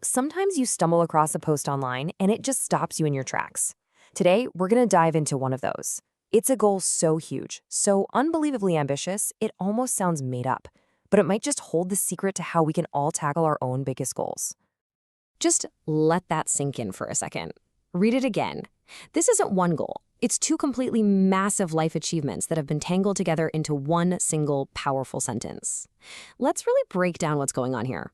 Sometimes you stumble across a post online and it just stops you in your tracks. Today, we're going to dive into one of those. It's a goal so huge, so unbelievably ambitious, it almost sounds made up, but it might just hold the secret to how we can all tackle our own biggest goals. Just let that sink in for a second. Read it again. This isn't one goal. It's two completely massive life achievements that have been tangled together into one single powerful sentence. Let's really break down what's going on here.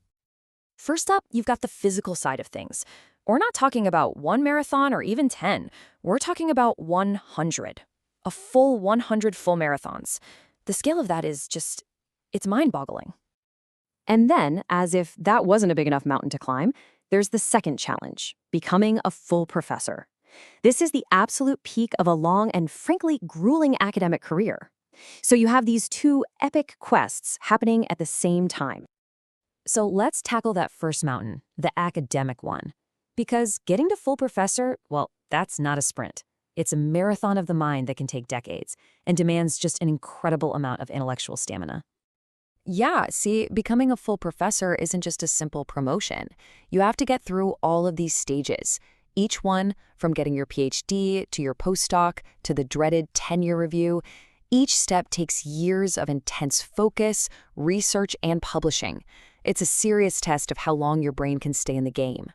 First up, you've got the physical side of things. We're not talking about one marathon or even 10. We're talking about 100. A full 100 full marathons. The scale of that is just, it's mind-boggling. And then, as if that wasn't a big enough mountain to climb, there's the second challenge, becoming a full professor. This is the absolute peak of a long and frankly grueling academic career. So you have these two epic quests happening at the same time. So let's tackle that first mountain, the academic one. Because getting to full professor, well, that's not a sprint. It's a marathon of the mind that can take decades and demands just an incredible amount of intellectual stamina. Yeah, see, becoming a full professor isn't just a simple promotion. You have to get through all of these stages. Each one, from getting your PhD to your postdoc to the dreaded tenure review, each step takes years of intense focus, research, and publishing. It's a serious test of how long your brain can stay in the game.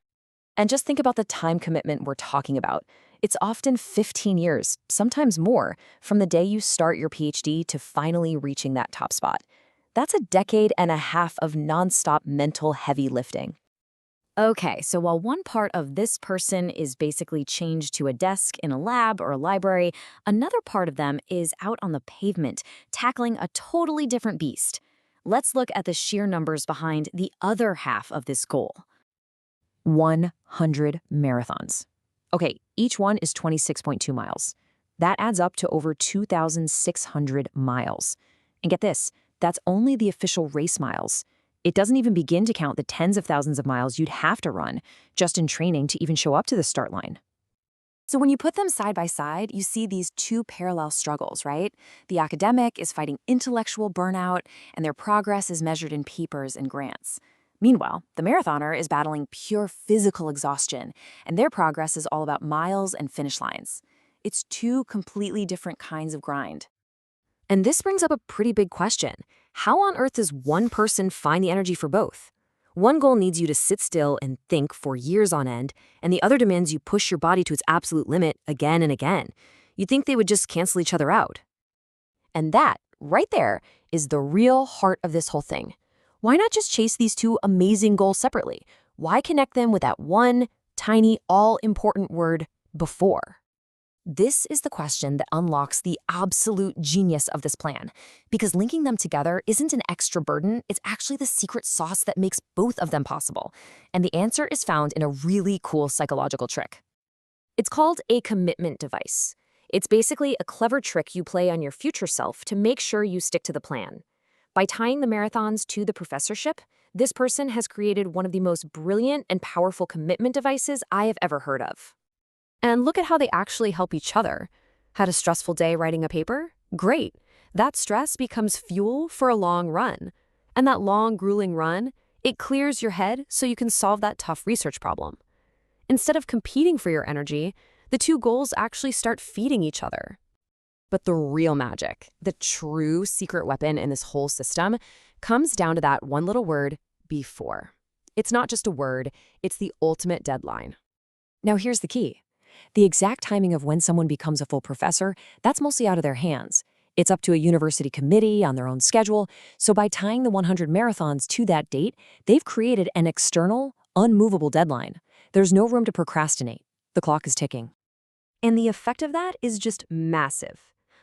And just think about the time commitment we're talking about. It's often 15 years, sometimes more, from the day you start your PhD to finally reaching that top spot. That's a decade and a half of nonstop mental heavy lifting. Okay, so while one part of this person is basically chained to a desk in a lab or a library, another part of them is out on the pavement, tackling a totally different beast. Let's look at the sheer numbers behind the other half of this goal. 100 marathons. Okay, each one is 26.2 miles. That adds up to over 2,600 miles. And get this, that's only the official race miles. It doesn't even begin to count the tens of thousands of miles you'd have to run just in training to even show up to the start line. So when you put them side by side, you see these two parallel struggles, right? The academic is fighting intellectual burnout, and their progress is measured in papers and grants. Meanwhile, the marathoner is battling pure physical exhaustion, and their progress is all about miles and finish lines. It's two completely different kinds of grind. And this brings up a pretty big question. How on earth does one person find the energy for both? One goal needs you to sit still and think for years on end, and the other demands you push your body to its absolute limit again and again. You'd think they would just cancel each other out. And that, right there, is the real heart of this whole thing. Why not just chase these two amazing goals separately? Why connect them with that one, tiny, all-important word, before? This is the question that unlocks the absolute genius of this plan, because linking them together isn't an extra burden, it's actually the secret sauce that makes both of them possible. And the answer is found in a really cool psychological trick. It's called a commitment device. It's basically a clever trick you play on your future self to make sure you stick to the plan. By tying the marathons to the professorship, this person has created one of the most brilliant and powerful commitment devices I have ever heard of. And look at how they actually help each other. Had a stressful day writing a paper? Great. That stress becomes fuel for a long run. And that long, grueling run, it clears your head so you can solve that tough research problem. Instead of competing for your energy, the two goals actually start feeding each other. But the real magic, the true secret weapon in this whole system, comes down to that one little word, before. It's not just a word, it's the ultimate deadline. Now here's the key. The exact timing of when someone becomes a full professor, that's mostly out of their hands. It's up to a university committee on their own schedule, so by tying the 100 marathons to that date, they've created an external, unmovable deadline. There's no room to procrastinate. The clock is ticking. And the effect of that is just massive.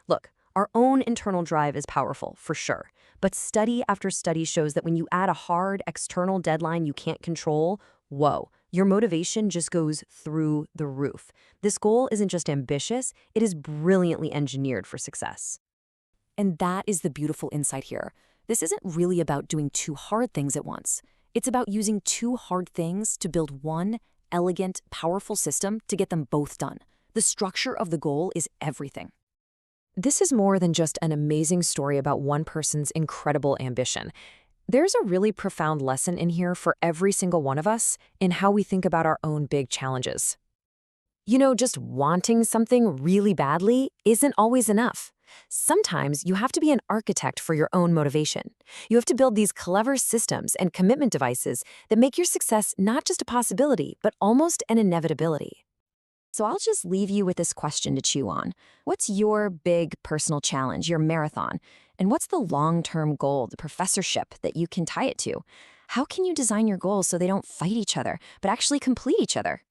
Look, our own internal drive is powerful, for sure, but study after study shows that when you add a hard, external deadline you can't control, whoa, your motivation just goes through the roof. This goal isn't just ambitious, it is brilliantly engineered for success. And that is the beautiful insight here. This isn't really about doing two hard things at once. It's about using two hard things to build one elegant, powerful system to get them both done. The structure of the goal is everything. This is more than just an amazing story about one person's incredible ambition. There's a really profound lesson in here for every single one of us in how we think about our own big challenges. Just wanting something really badly isn't always enough. Sometimes you have to be an architect for your own motivation. You have to build these clever systems and commitment devices that make your success not just a possibility, but almost an inevitability. So I'll just leave you with this question to chew on. What's your big personal challenge, your marathon? And what's the long-term goal, the professorship that you can tie it to? How can you design your goals so they don't fight each other, but actually complete each other?